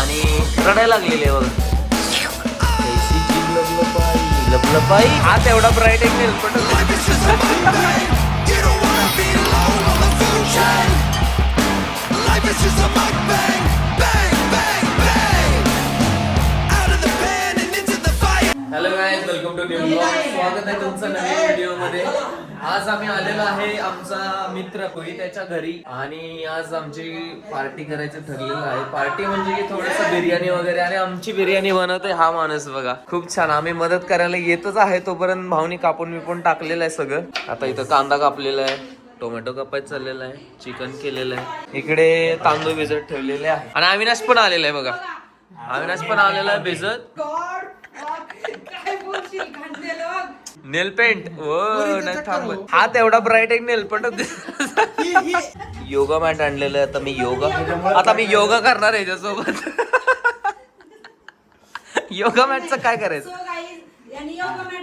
आणि रडायला लागलेली आहे बघा. कैसी जीभ लपलपाई लपलपाई. हा तेवढा ब्राईट एक नेल पण hello guys, welcome to new blog. स्वागत आहे तुमचं नवीन व्हिडिओ मध्ये. आज आम्ही आलेलो आहे आमचा मित्र कोई त्याच्या घरी आणि आज आमची पार्टी करायचं ठरलेलं आहे. पार्टी म्हणजे की थोडस बिर्याणी वगैरे. आणि आमची बिर्याणी बनवतोय हा माणूस बघा, खूप छान. आम्ही मदत करायला येतच आहे तोपर्यंत भाऊनी कापून बिपून टाकलेलं आहे सगळं. आता इथं कांदा कापलेला आहे, टोमॅटो कापायचं चाललेलं आहे, चिकन केलेलं आहे, इकडे तांदूळ भिजत ठेवलेले आहे. आणि अविनाश पण आलेला आहे बघा, अविनाश पण आलेला आहे भिजत. नेल पेंट नाही थांब, हा तेवढा ब्राईट एक नेल पेंट. योगा मॅट आणलेलं आहे. आता मी योगा करणार आहे त्याच्यासोबत. योगा मॅटचं काय करायचं?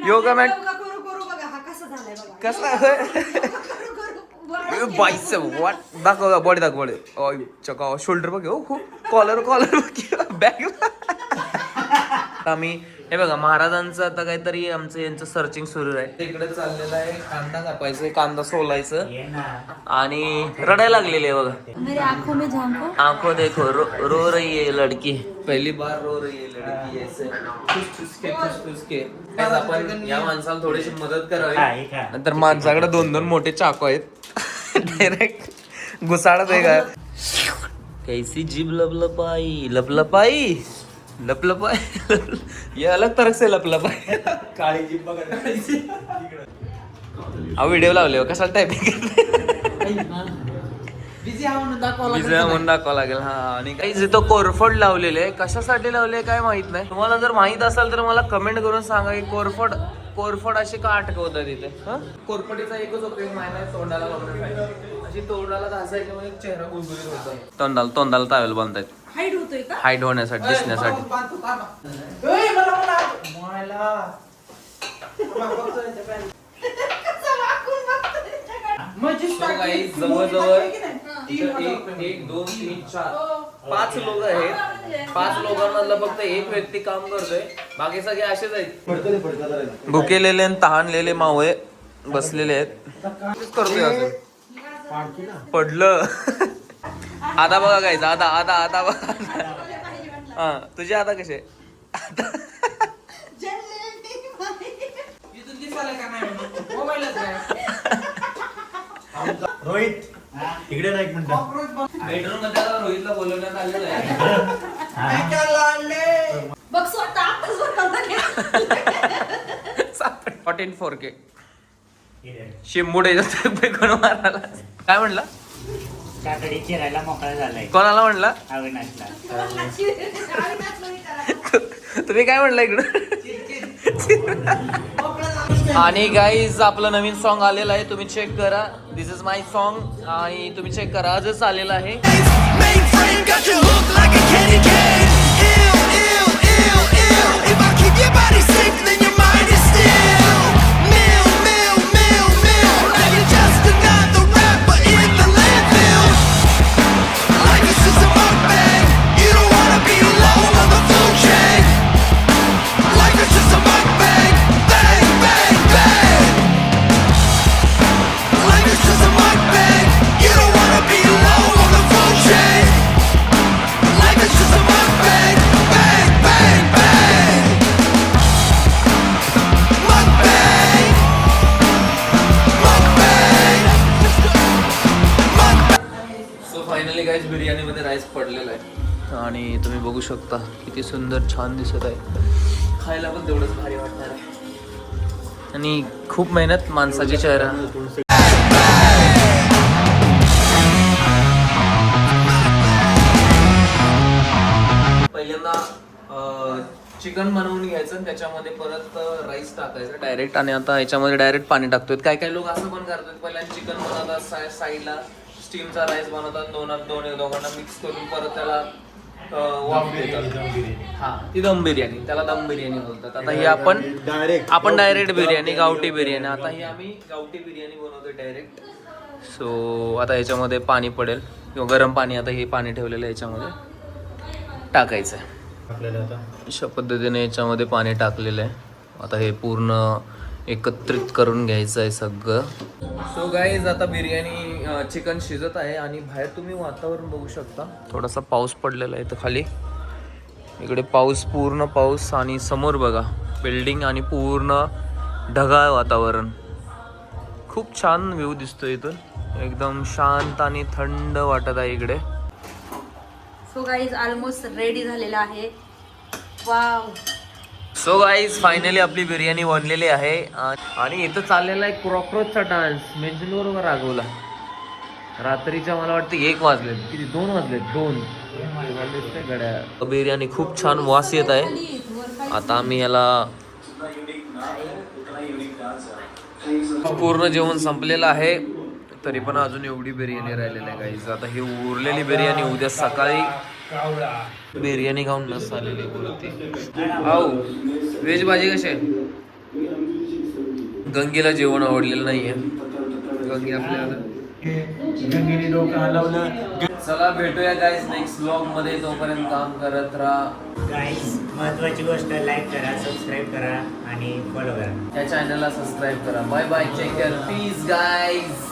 योगा मॅट कसा बाईस वाट दाखव, बॉडी दाखव, बॉडी चका, शोल्डर बघ, कॉलर बॅग. आम्ही हे बघा, महाराजांचं आता काहीतरी आमचं यांचं सर्चिंग सुरू आहे. तिकडे चाललेलं आहे कांदा कापायचं, कांदा सोलायचं आणि रडायला लागलेली आहे बघा. मेरी आंखों में झांको, आंखों देखो रो रही है लड़की, पहली बार रो रही है लड़की ऐसे खुश के. आपण या माणसाला थोडीशी मदत करावी. नंतर माणसाकडे 2-2 मोठे चाकू आहेत, डायरेक्ट घुसाळत आहे का. कैसी जीभ लपलपाई लपलपाई लपलपाई. ये अलग तरह से लपलपाई. काळी जीभ बघा. हा व्हिडिओ लावले कसा टायपिंग बिझी म्हणून दाखवा लागेल. हा, आणि काही जिथं कोरफड लावलेले आहे, कशासाठी लावले काय माहित नाही. तुम्हाला जर माहित असेल तर मला कमेंट करून सांगा की कोरफड अशी का अटकवतात तिथे. कोरफडीचा एकच उपयोग माहिती आहे, तोंडाला लावण्यासाठी. अशी तोंडाला घासायची म्हणजे चेहरा गुळगुळीत होतो. तोंडाला टावेल बांधतायत, हाईट होतोय का? हाईट होण्यासाठी, दिसण्यासाठी. जवळजवळ 1, 2, 3, 4, 5 लोक आहेत. 5 लोकांमधला फक्त एक व्यक्ती काम करतोय, बाकी सगळे असेच आहेत. भुकेलेले आणि तहानलेले मावळे बसलेले आहेत. करतोय अजून पडलं. आता बघा काय, आता बघा. हा, तुझे आता कसे रोहित इकडे ना एक मिनिट. बेडरूम मध्ये आता रोहितला बोलवण्यात आलेलं आहे. बघ स्वतः आताच बघ. 4K शिंबुडे फेकून मारायला. काय म्हणला? त्याकडे चिरायला मोकळा झालाय. कोणाला म्हणला? अविनाशला. तुम्ही काय म्हणला इकडं? आणि गाईज आपलं नवीन सॉन्ग आलेलं आहे, तुम्ही चेक करा. दिस इज माय सॉन्ग आणि तुम्ही चेक करा, आजच आलेलं आहे. फायनली गाईज बिर्याणीमध्ये राईस पडलेला आहे आणि तुम्ही बघू शकता किती सुंदर छान दिसत आहे. खायला पण तेवढंच भारी वाटणार आहे. आणि खूप मेहनत माणसाची चेहरा. पहिल्यांदा चिकन बनवून घ्यायचं आणि त्याच्यामध्ये परत राईस टाकायचं डायरेक्ट. आणि आता याच्यामध्ये डायरेक्ट पाणी टाकतोय. काय काय लोक असं पण करतात, पहिल्यांदा चिकन बनवतात, साईडला स्टीमचा राईस बनवतात, दोघांना मिक्स करून परत त्याला वाफ देतात. हा, ती दम बिर्याणी, त्याला दम बिर्याणी बोलतात. आता ही आपण डायरेक्ट बिर्याणी, गावठी बिर्याणी. आता ही आम्ही गावठी बिर्याणी बनवतोय डायरेक्ट. सो आता याच्यामध्ये पाणी पडेल किंवा गरम पाणी. आता हे पाणी ठेवलेलं आहे याच्यामध्ये. टाकायचं आहे. आपल्याला आता अशा पद्धतीने याच्यामध्ये पाणी टाकलेलं आहे. आता हे पूर्ण एकत्रित करून घ्यायचं आहे सगळं. सो गाईज आता बिर्याणी चिकन शिजत आहे आणि बाहेर तुम्ही वातावरण बघू शकता. थोडासा पाऊस पडलेला आहे इथं खाली. इकडे पाऊस, पूर्ण पाऊस, आणि समोर बघा बिल्डिंग आणि पूर्ण ढगाळ वातावरण. खूप छान व्ह्यू दिसतो इथून. एकदम शांत आणि थंड वाटत आहे इकडे. सो गाईज ऑलमोस्ट रेडी झालेला आहे. वाव. सो गाईज फायनली आपली बिर्याणी बनलेली आहे. आणि इथं चाललेला आहे क्रॉकरोचचा डान्स. मेजनूरवर रागवला. रात्रीच्या मला वाटतं 1 वाजलेत, किती 2 वाजलेत, 2 घड्या. बिर्याणी खूप छान वास येत आहे. आता आम्ही याला पूर्ण जेवण संपलेलं आहे, तरी पण अजून एवढी बिर्याणी राहिलेली आहे गाईज. आता ही उरलेली बिर्याणी उद्या सकाळी बिर्याणी खाऊन मस्त आलेली बोलते. आऊ व्हेज भाजी कशी आहे? गंगीला जेवण आवडलेलं नाहीये. गंगी आपल्याला गंगेने डोकं हलवलं. चला भेटूया गाईज नेक्स्ट व्लॉग मध्ये. तोपर्यंत काम करत राहा. गाईस महत्वाची गोष्ट, लाईक करा, सबस्क्राईब करा आणि फॉलो करा. या चॅनलला सबस्क्राईब करा. Bye bye, take care, peace guys.